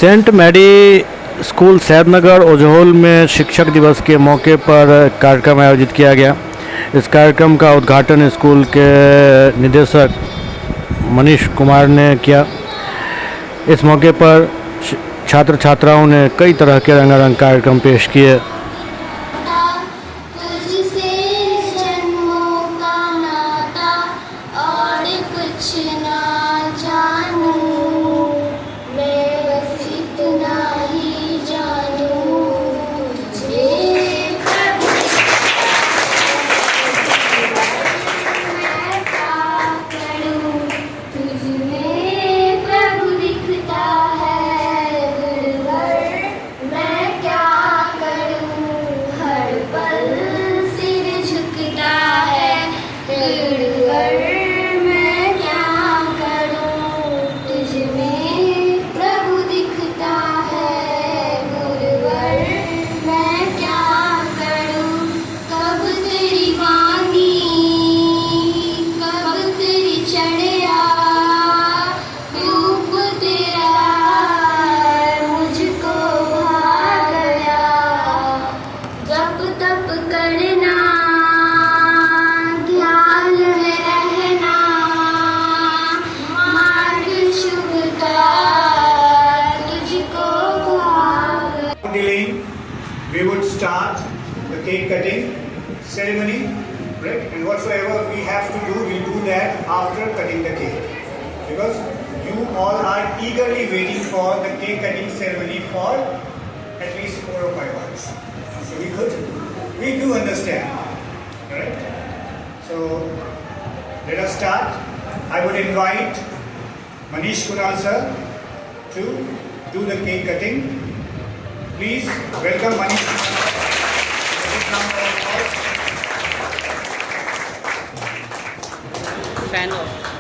Saint Mary school Saidnagar ओजोल में शिक्षक दिवस के मौके पर कार्यक्रम आयोजित किया गया। इस कार्यक्रम का उद्घाटन स्कूल के निदेशक मनीष कुमार ने किया। इस मौके पर छात्र छात्राओं ने कई तरह के रंगारंग कार्यक्रम पेश किए। We would start the cake cutting ceremony, right? And whatsoever we have to do, we'll do that after cutting the cake. Because you all are eagerly waiting for the cake cutting ceremony for at least 4 or 5 hours. So we do understand, right? So let us start. I would invite Manish Kunal sir to do the cake cutting. Please welcome Manish. Fan off.